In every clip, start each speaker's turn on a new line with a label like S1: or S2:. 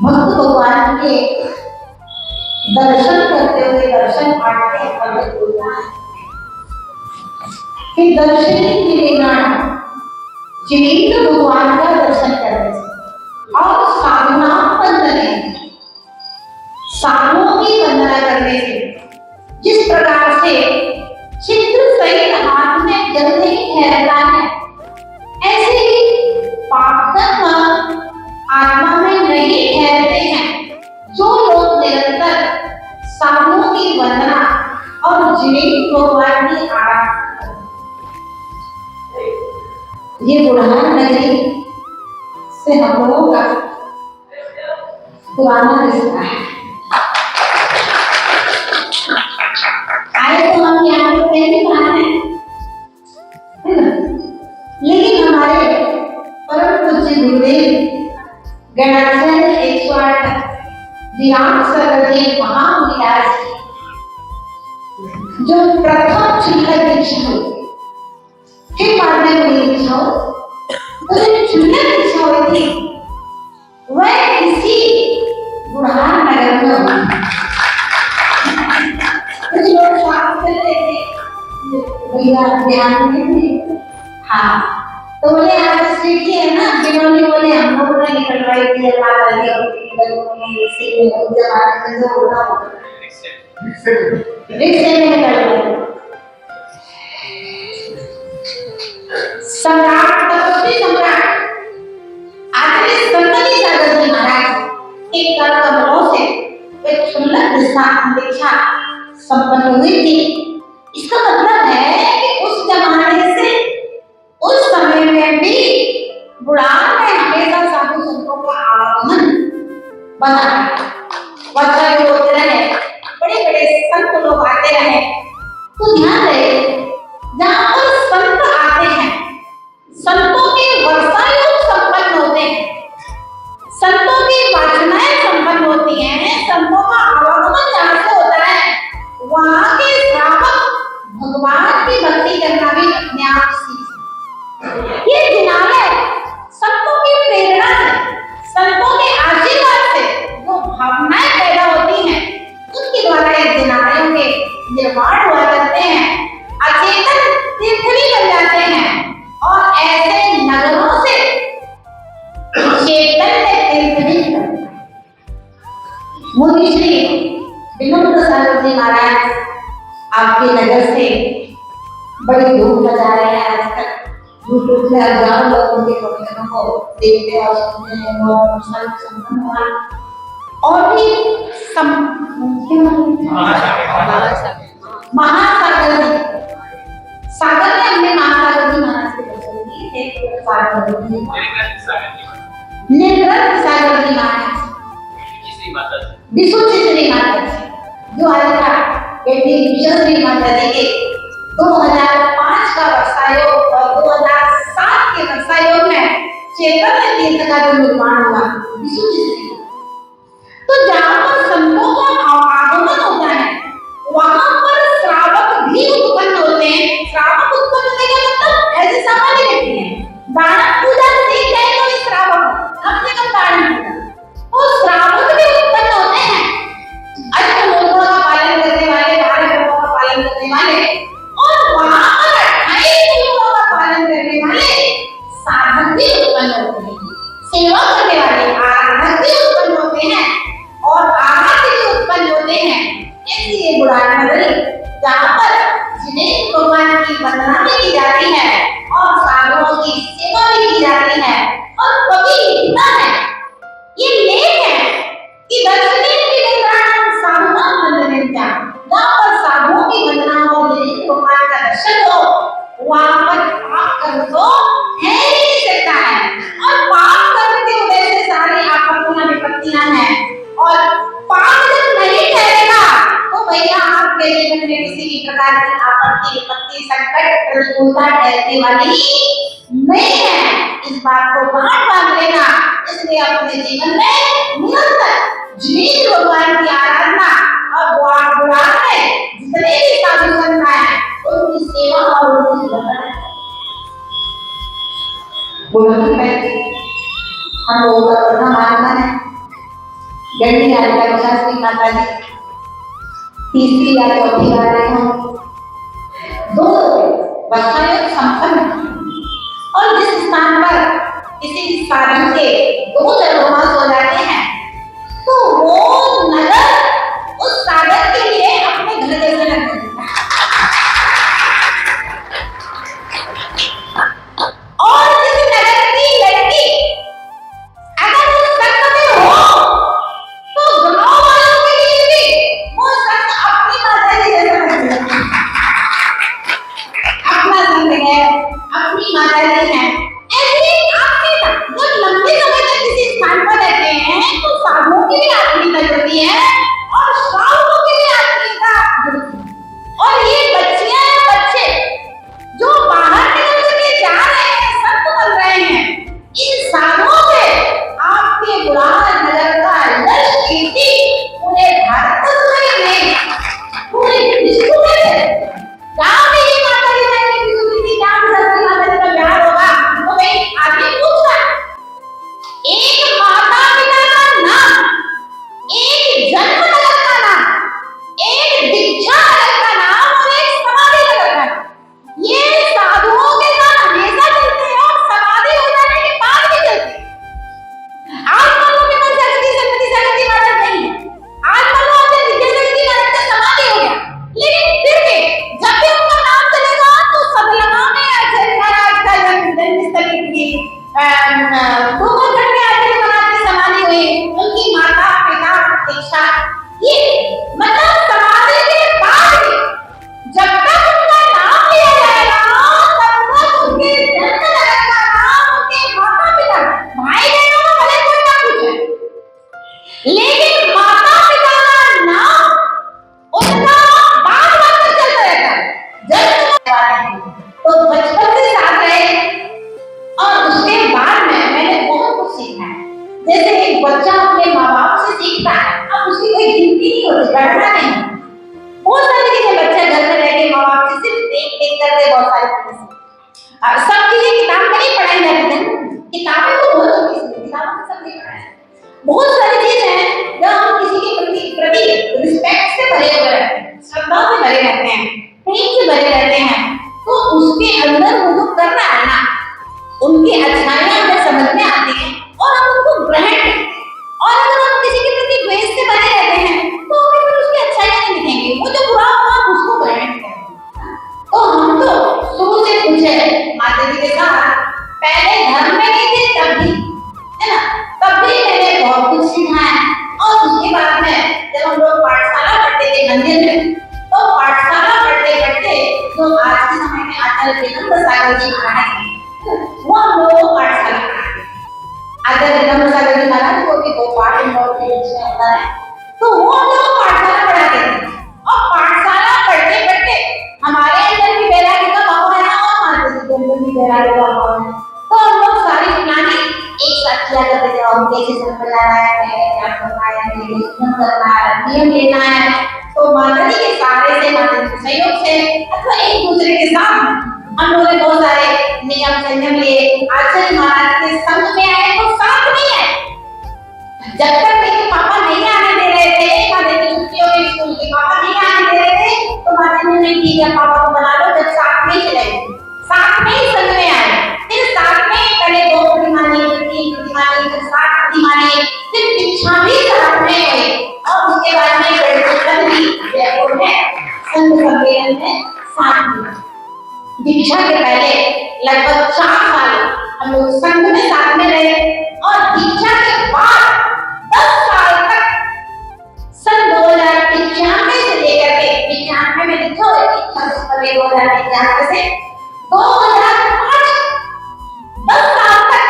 S1: भक्त भगवान के दर्शन करते हुए दर्शन पाते कि दर्शन के बिना जिनेंद्र भगवान का दर्शन करने और साधना साधुओं की वंदना करने से जिस प्रकार से चित्र सहित हाथ में जल नहीं ठहरता है, ऐसे ही पापकर्म आत्मा में नहीं ठहरते हैं। जो लोग निरंतर साधुओं की वंदना और जिनेंद्र भगवान की आराधना, ये बुढ़ान नगरी से हम लोगों का पुराना रिश्ता है। आए तो हम यहाँ पे पहली बार हैं, लेकिन हमारे परम पूज्य गुरुदेव गणाचार्य 108 दिनांक सर्वदेव महामुनिराज जो प्रथम क्षुल्लक दीक्षा हुई, फिर बाद में मुनि दीक्षा हुई, तो जो क्षुल्लक दीक्षा हुई थी वह इसी बुढ़ान नगर में हुई। कुछ लोग स्वागत करते थे, भैया ध्यान देते, हाँ तो बोले आज सीखी है ना, जिन्होंने बोले हम लोग ने निकलवाई थी माता जी और इसी में जमाने में जो होता होगा रिक्शे में निकलवाई। सम्राट तपस्वी सम्राट आदरणीय संतनी सागर जी महाराज एक कमलों से एक क्षुल्लक दीक्षा संपन्न हुई थी। इसका मतलब है कि उस जमाने से उस समय में भी बुढ़ान में हमेशा साधु संतों का आगमन बना, वचन होते रहे, बड़े बड़े संत लोग आते रहे। तो ध्यान रहे, जहाँ पर संत आते हैं, संतों की वर्षाएं संपन्न होते हैं, संतों की वासनाएं संपन्न होती हैं, संतों का आवागमन जहाँ से होता है, वहाँ के श्रावक भगवान की भक्ति करना भी अपने आप सीख। ये जिनालय संतों की प्रेरणा से, संतों के आशीर्वाद से जो भावनाएं पैदा होती हैं, उसके द्वारा ये जिनालयों के निर्माण हुआ करते हैं, अचेतन तीर्थनी बन जाते हैं और ऐसे नगरों से चेतन तीर्थनी बनते हैं। मुनि श्री विनोद प्रसाद जी महाराज आपके नगर से बड़ी धूम मचा रहे हैं आजकल। यूट्यूब पे हजारों लोग उनके प्रवचनों को देखते और सुनते हैं और प्रसाद संपन्न हुआ। और भी महासागर जी, सागर में हमने महासागर जी महाराज के दर्शन किए थे। सागर जी निर्ग्रंथ सागर जी महाराज, विशुद्ध श्री माता जी जो आज का बेटी विशुद्ध माता जी के 2005 का वर्षायोग और 2007 के वर्षायोग में चैतन्य तीर्थ का जो निर्माण हुआ विशुद्ध श्री, तो जहाँ पर संतों का आगमन होता है वहां पर श्रावक भी उत्पन्न होते हैं। श्रावक उत्पन्न होने का मतलब ऐसे सामान्य व्यक्ति है, दान पूजा सीख गए तो ये श्रावक कम से कम दान पूजा, तो श्रावक भी उत्पन्न होते हैं। अष्टलोकों का पालन करने वाले, 12 लोकों का पालन करने वाले, और वहां पर 28 लोकों का पालन करने वाले साधक भी उत्पन्न होते हैं, सेवा करने वाले आराधक भी उत्पन्न होते हैं और आराध्य भी उत्पन्न होते हैं। इसलिए बुढ़ान नगरी जहाँ पर जिन्हें भगवान की वंदना भी की जाती है और साधुओं की सेवा भी की जाती है, और कवि लिखता है ये लेख है कि दर्शनीय विवेकानंद साधुनां वंदनीयता, जहाँ पर साधुओं की वंदना हो, जिन्हें भगवान का दर्शन हो, वहाँ पर पाप कर्म तो है ही नहीं सकता है, और पाप कर्म की वजह से सारी आपत्तियां विपत्तियां हैं, और पाप जब नहीं ठहरेगा तो भैया आपके जीवन में किसी भी प्रकार की आपत्ति विपत्ति संकट प्रतिकूलता ठहरने वाली नहीं है। इस बात को गांठ बांध लेना। इसलिए अपने जीवन में निरंतर जिस भगवान की आराधना और बुढ़ान में जितने भी साधु संत हैं उनकी सेवा और उनकी वंदना बुढ़ान में हम लोगों का प्रथम आगमन है गंडी आलिका शास्त्री माता जी, तीसरी या चौथी बार हम 2 वर्षायोग संपन्न, और जिस स्थान पर किसी साधन के 2 चरवास हो जाते हैं तो वो नगर उस साधक के लिए अपने घर जैसे लगते हैं। और जिस नगर की लड़की अगर उस संत में हो तो गांव वालों के लिए भी वो संत अपनी माता जी जैसा लगता है, अपना संत है, अपनी माता जी है। ऐसे आत्मीयता जब लंबे समय तक किसी स्थान पर रहते हैं तो साधुओं की भी आत्मीयता जुड़ती है और श्रावकों की भी आत्मीयता जुड़ती है। और ये बच्चियां बच्चे जो बाहर निकल के जा रहे हैं, संत बन रहे हैं, इन साधुओं से आपके बुढ़ान नगर का यश कीर्ति पूरे भारत में, पूरे विश्व में जहाँ भी ये माता जी जाएंगे, विष्णु जी जहाँ भी सरस्वती माता जी का विहार होगा तो भाई आगे पूछना एक माता पिता का नाम, एक जन्म नगर का नाम, एक दीक्षा नगर का नाम और एक समाधि नगर का नाम, ये साधुओं के साथ हमेशा चलते हैं और समाधि हो जाने के बाद भी चलते हैं। आज मान लो कि मैं सरस्वती महाराज नहीं है, आज मान लो आपने विद्याशक्ति महाराज का समाधि हो गया, लेकिन फिर भी जब भी उनका नाम चलेगा तो सदलगा में आचार्य महाराज का जन्मस्थल की गोवर्धन में आचार्य महाराज की समाधि हुई, उनकी माता पिता दीक्षा, ये मतलब समाधि के बाद भी जब तक उनका नाम लिया जाएगा तब तक उनके जन्म नगर का नाम, उनके माता पिता भाई बहनों का भले कोई ना पूछे, लेकिन माता पिता का नाम उनका बार बार चलता रहता है। तो बचपन से साथ रहे और उसके बाद में मैंने बहुत कुछ सीखा है। जैसे एक बच्चा अपने माँ बाप से सीखता है, अब उसकी कोई गिनती नहीं होती, गणना नहीं होती। बहुत सारे के बच्चे घर में रह के माँ बाप से सिर्फ देख देख करके बहुत सारी चीजें, सब चीजें किताब में नहीं पढ़ाई जाती है, किताबें तो बहुत होती है, किताबों में सब नहीं पढ़ाया। बहुत सारी चीजें हैं जो हम किसी के प्रति रिस्पेक्ट से भरे हुए रहते हैं, श्रद्धा से भरे रहते हैं, प्रेम से भरे रहते हैं, तो उसके अंदर वो जो कर रहा है ना, उनकी अच्छाइयां हमें समझ में आती है और हम उनको ग्रहण करते हैं। और अगर हम किसी के प्रति द्वेष से भरे रहते हैं तो हमें फिर उसकी अच्छाइयां नहीं दिखेंगी, वो जो बुरा होगा उसको ग्रहण करेंगे। तो हम तो शुरू से पूछे माता जी के साथ पहले धर्म में नहीं थे तब भी, है ना, तब भी मैंने बहुत कुछ सीखा है। और उसके बाद में जब हम लोग पाठशाला पढ़ते थे मंदिर में, तो पाठशाला पढ़ते पढ़ते जो आज के समय में आचार्य विनम्र सागर जी महाराज हैं, वो हम लोगों को पाठशाला पढ़ाते हैं। आचार्य विनम्र सागर जी महाराज को भी दो पाठ इन लोगों के बीच में होता है, तो वो हम लोग को पाठशाला पढ़ाते थे। और पाठशाला पढ़ते पढ़ते हमारे अंदर भी वैराग्य का भाव है और माता जी के अंदर भी वैराग्य का भाव है। तो हम लोग सारी प्लानिंग एक साथ किया करते थे, और कैसे सब बजाना है, क्या करना है, कैसे करना है, नियम लेना है। तो माता जी के सहारे से, माता जी के सहयोग से अथवा एक दूसरे के साथ हम लोगों ने बहुत सारे नियम संयम लिए। आचार्य महाराज के संग में आए तो साथ नहीं आए। जब तक मेरे पापा नहीं आने दे रहे थे, माता जी छुट्टियों के स्कूल के पापा नहीं आने दे रहे थे, तो माता जी ने ठीक है पापा को बना लो, जब साथ में चले साथ में ही संग में आए। फिर साथ में पहले 2 प्रतिमानी, फिर 3 प्रतिमानी, फिर 7 प्रतिमानी, फिर दीक्षा भी साथ में हुई। और उसके बाद में गणेश भी जयपुर में संघ सम्मेलन में साथ में। दीक्षा के पहले लगभग 4 साल हम लोग संघ में साथ में रहे, और दीक्षा के बाद 10 साल तक सन 2095 से लेकर के 95 में दीक्षा हुई थी, 26 फरवरी 2095 से 2005 10 साल तक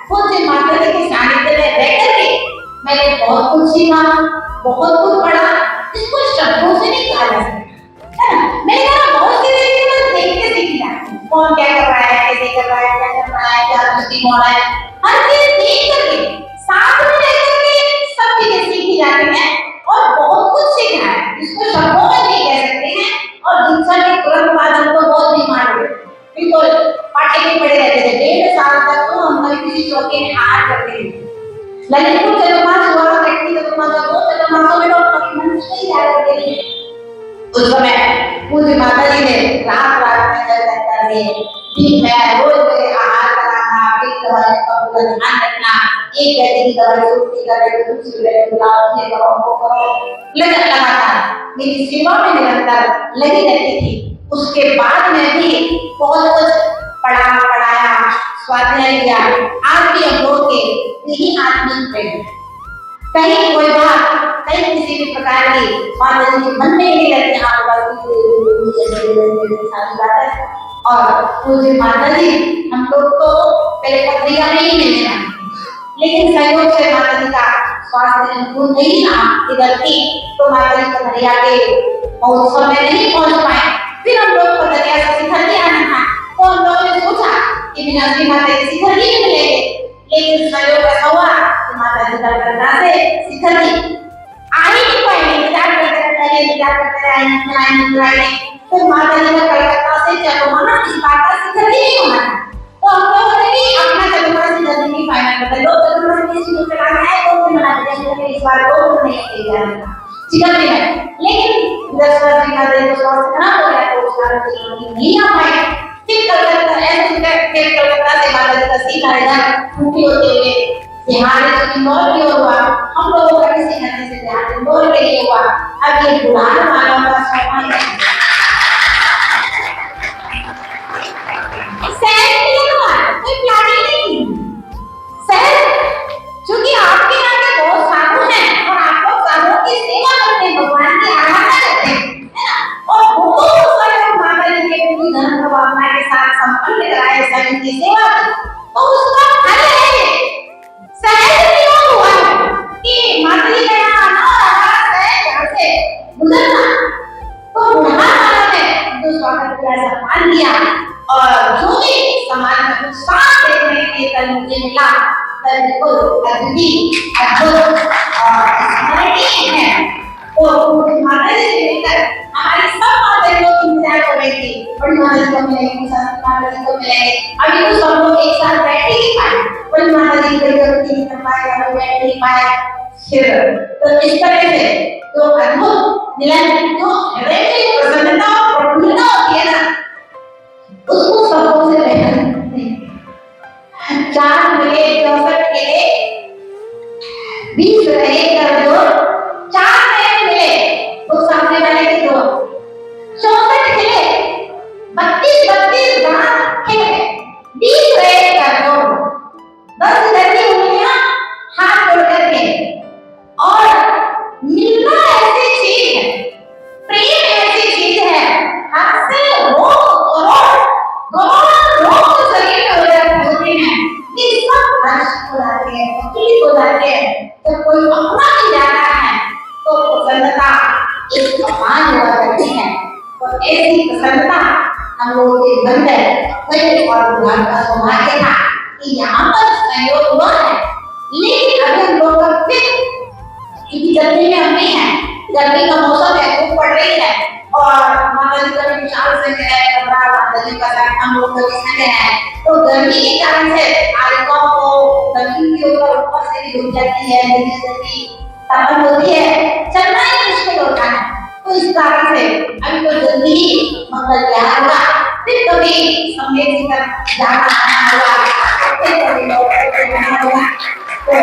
S1: पूज्य माता जी के सानिध्य में रह करके मैंने बहुत कुछ सीखा, बहुत कुछ पढ़ा। इसको शब्दों से नहीं कहा जा सकता, है ना। मैंने कहा बहुत सी चीजें बस देख के सीखना, कौन क्या कर रहा है, कैसे कर रहा है, क्या कर रहा है, क्या दृष्टि हो रहा है, हर चीज देख करके साथ में रह करके सब चीजें सीखी जाती हैं। और बहुत कुछ सीखा है, इसको शब्दों में नहीं कह सकते हैं। और दीक्षा के तुरंत बाद हमको बहुत बीमार हुए, बिल्कुल पाटे में पड़े रहते थे। 1.5 साल तक तो हम कभी किसी चौके में हार करते थे। ललितपुर चतुर्मास हुआ, व्यक्ति चतुर्मास हुआ, 2 चतुर्मासों में लोग कभी मन नहीं जा करते थे। उस समय पूज्य माता जी ने रात रात में जल करके दिन में रोज आहार कराना, पेट दवाई का पूरा ध्यान रखना, एक व्यक्ति की दवाई छूटती कर रहे तो दूसरी व्यक्ति बुलाओ, ये करो, वो करो, लगातार मेरी सेवा में निरंतर लगी रहती थी। उसके बाद में भी बहुत कुछ पढ़ाया, स्वाध्याय किया। आज भी हम लोग के यही आत्मिक प्रेम, कहीं कोई बात, कहीं किसी भी प्रकार की माता जी के मन में नहीं रहती, आप सारी बातें। और पूज्य माता जी हम लोग तो पहले पत्रिका में ही मिलने लगे, लेकिन सहयोग से माता जी का स्वास्थ्य अनुकूल नहीं था इधर की, तो माता जी पथरिया के महोत्सव में नहीं पहुंच पाए। फिर हम लोग पथरिया से शिखर आना था, तो हम लोगों ने सोचा कि मीनाक्षी माता जी शिखर ही मिलेंगे, लेकिन सहयोग ऐसा हुआ कि माता जी कलकत्ता से शिखर आ ही नहीं पाए। इंतजार करते रहे। फिर माता जी का कलकत्ता से चतुर्माना इस बार का शिखर ही नहीं होना था, तो हम लोगों ने भी अपना चतुर्मास जल्दी नहीं फाइनल कर लिया। चतुर्मास के शुरू से आए हैं तो भी मना दिया इस बार को नहीं किया जाएगा शिखर में। लेकिन 10 वर्ष का देखो स्वास्थ्य खराब हो गया, तो उस कारण से नहीं आ पाए। फिर कलकत्ता से माता जी का सीधा इधर छुट्टी होते हुए बिहार इंदौर की ओर हुआ। हम लोगों का किसी नदी से बिहार इंदौर के लिए हुआ। अब ये बुलान वालों का समय है, शहर के लिए हुआ, कोई प्लानिंग नहीं। शहर क्योंकि आपके यहाँ पे बहुत साधु हैं और आप लोग साधुओं की सेवा करते हैं, भगवान की आराधना करते हैं, है ना। और बहुत सारे माता जी के पूरी धर्म भावना के साथ संपन्न कराए सभी की सेवा, तो उसका फल है। शहर क्यों हुआ कि माता जी का यहाँ आना और आवाज है यहाँ से गुजरना, तो बुढ़ान वाला ने जो स्वागत किया, सम्मान दिया, और जो भी समाज में उत्साह देखने के लिए मुझे मिला, बिल्कुल अद्भुत स्मरणीय है। तो माता जी से मिलकर हमारी सब माताएं लोग इंतजार कर रही थी, बड़ी माता जी को मिलेंगे, सरस्वती माता जी को मिलेंगे। अभी तो सब लोग एक साथ बैठ ही नहीं पाए, बड़ी माता जी कोई गलती नहीं कर पाए, हम बैठ नहीं पाए। तो इस तरह से जो अद्भुत मिलन, जो हृदय में प्रसन्नता और प्रफुल्लता होती है ना, उसको शब्दों से बयान नहीं। 4 मिले 64 के 20 रहे कर दो, 4 नए मिले तो सामने वाले के 2, 64 खिले, 32 दांत खिले, 20 रहे कर दो, जाती है, प्रफुल्लित हो जाते हैं। जब कोई अपना नहीं जाता है तो प्रसन्नता एक अपान हुआ करती है। और ऐसी प्रसन्नता हम लोगों के मन में कई और भगवान का सौभाग्य था कि यहाँ पर संयोग हुआ है। लेकिन अभी हम लोग का फिर क्योंकि गर्मी में हम नहीं है, गर्मी का मौसम है, धूप पड़ रही है और माता जी का भी विशाल संग है, कमरा माता जी का संग हम लोग का भी संग है। तो गर्मी के कारण से बालिकाओं को गर्मी के ऊपर से भी हो जाती है, नीचे तापन होती है, चलना ही मुश्किल होता है। तो इस कारण से अभी तो जल्दी ही मंगल विहार होगा, फिर कभी संदेश तक जाना आना होगा, फिर कभी लौट कर आना होगा। तो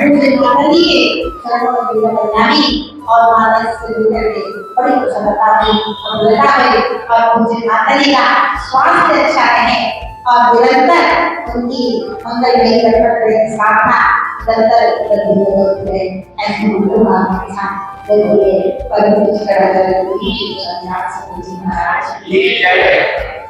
S1: मुझे माता जी के चरणों में जीवन कल्याणी और माता से मिलकर के बड़ी प्रसन्नता हुई, प्रसन्नता हुई और मुझे माता जी का स्वास्थ्य अच्छा रहे और निरंतर उनकी मंगलमयी प्रार्थना निरंतर ऐसे मंगल के साथ बोलिए परम महाराज की जय।